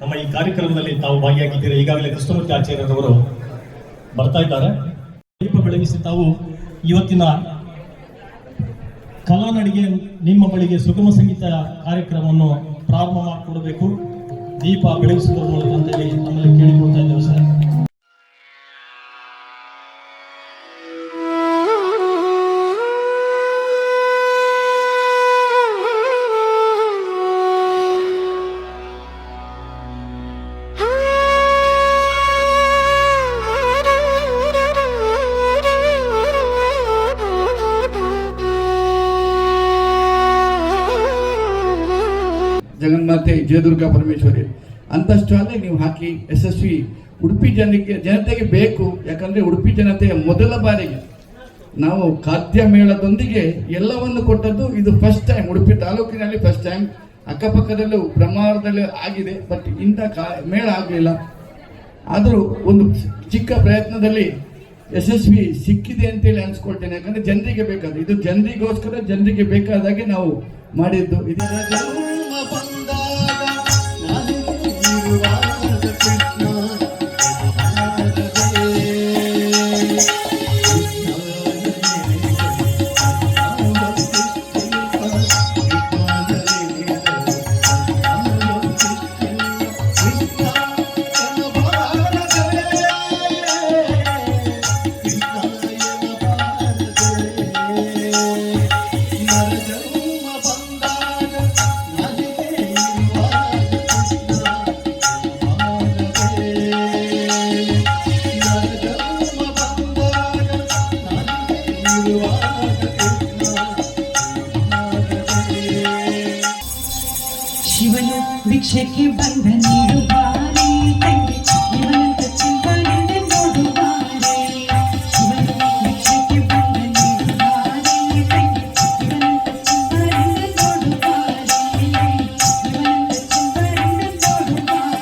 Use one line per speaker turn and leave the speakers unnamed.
ನಮ್ಮ ಈ ಕಾರ್ಯಕ್ರಮದಲ್ಲಿ ತಾವು ಭಾಗಿಯಾಗಿದ್ದೀರಾ. ಈಗಾಗಲೇ ಕೃಷ್ಣಮೂರ್ತಿ ಆಚಾರ್ಯರವರು ಬರ್ತಾ ಇದ್ದಾರೆ. ದೀಪ ಬೆಳಗಿಸಿ ತಾವು ಇವತ್ತಿನ ಕಲಾನಡಿಗೆ ನಿಮ್ಮ ಬಳಿಗೆ ಸುಗಮ ಸಂಗೀತ ಕಾರ್ಯಕ್ರಮವನ್ನು ಪ್ರಾರಂಭ ಮಾಡಿಕೊಡಬೇಕು. ದೀಪ ಬೆಳಗಿಸುವುದರ ಮೂಲಕ ಅಂತೇಳಿ ನಮ್ಮಲ್ಲಿ ಕೇಳಿಕೊಳ್ತಾ ಇದ್ದೇವೆ ಸರ್.
ಜಗನ್ಮಾತೆ ಜಯದುರ್ಗಾ ಪರಮೇಶ್ವರಿ ಅಂತಷ್ಟು ಅಲ್ಲೇ ನೀವು ಹಾಕಿ ಯಶಸ್ವಿ ಉಡುಪಿ ಜನತೆಗೆ ಬೇಕು. ಯಾಕಂದರೆ ಉಡುಪಿ ಜನತೆಯ ಮೊದಲ ಬಾರಿಗೆ ನಾವು ಖಾದ್ಯ ಮೇಳದೊಂದಿಗೆ ಎಲ್ಲವನ್ನು ಕೊಟ್ಟದ್ದು ಇದು ಫಸ್ಟ್ ಟೈಮ್. ಉಡುಪಿ ತಾಲೂಕಿನಲ್ಲಿ ಫಸ್ಟ್ ಟೈಮ್. ಅಕ್ಕಪಕ್ಕದಲ್ಲೂ ಬ್ರಹ್ಮಾವರದಲ್ಲಿ ಆಗಿದೆ, ಬಟ್ ಇಂಥ ಮೇಳ ಆಗಲಿಲ್ಲ. ಆದರೂ ಒಂದು ಚಿಕ್ಕ ಪ್ರಯತ್ನದಲ್ಲಿ ಯಶಸ್ವಿ ಸಿಕ್ಕಿದೆ ಅಂತೇಳಿ ಅನ್ಸ್ಕೊಳ್ತೇನೆ. ಯಾಕಂದರೆ ಜನರಿಗೆ ಬೇಕಾದ ಇದು ಜನರಿಗೋಸ್ಕರ ಜನರಿಗೆ ಬೇಕಾದಾಗೆ ನಾವು ಮಾಡಿದ್ದು. ಇದರ
ಶಿವನು ಭಿಕ್ಷೆಗೆ ಬಂದ ನೀಡುವಾರೆ ತಂಗಿ ಇವನಂತ ಚಿಂಬಾಲಿಂದ ನೋಡುವಾರೆ. ಶಿವನು ಭಿಕ್ಷೆಗೆ ಬಂದ ನೀಡುವಾರೆ ತಂಗಿ ಇವನಂತ ಚಿಂಬಾಲಿಂದ ನೋಡುವಾರೆ. ಇವನಂತ ಚಿಂಬಾಲಿಂದ ನೋಡುವಾರೆ.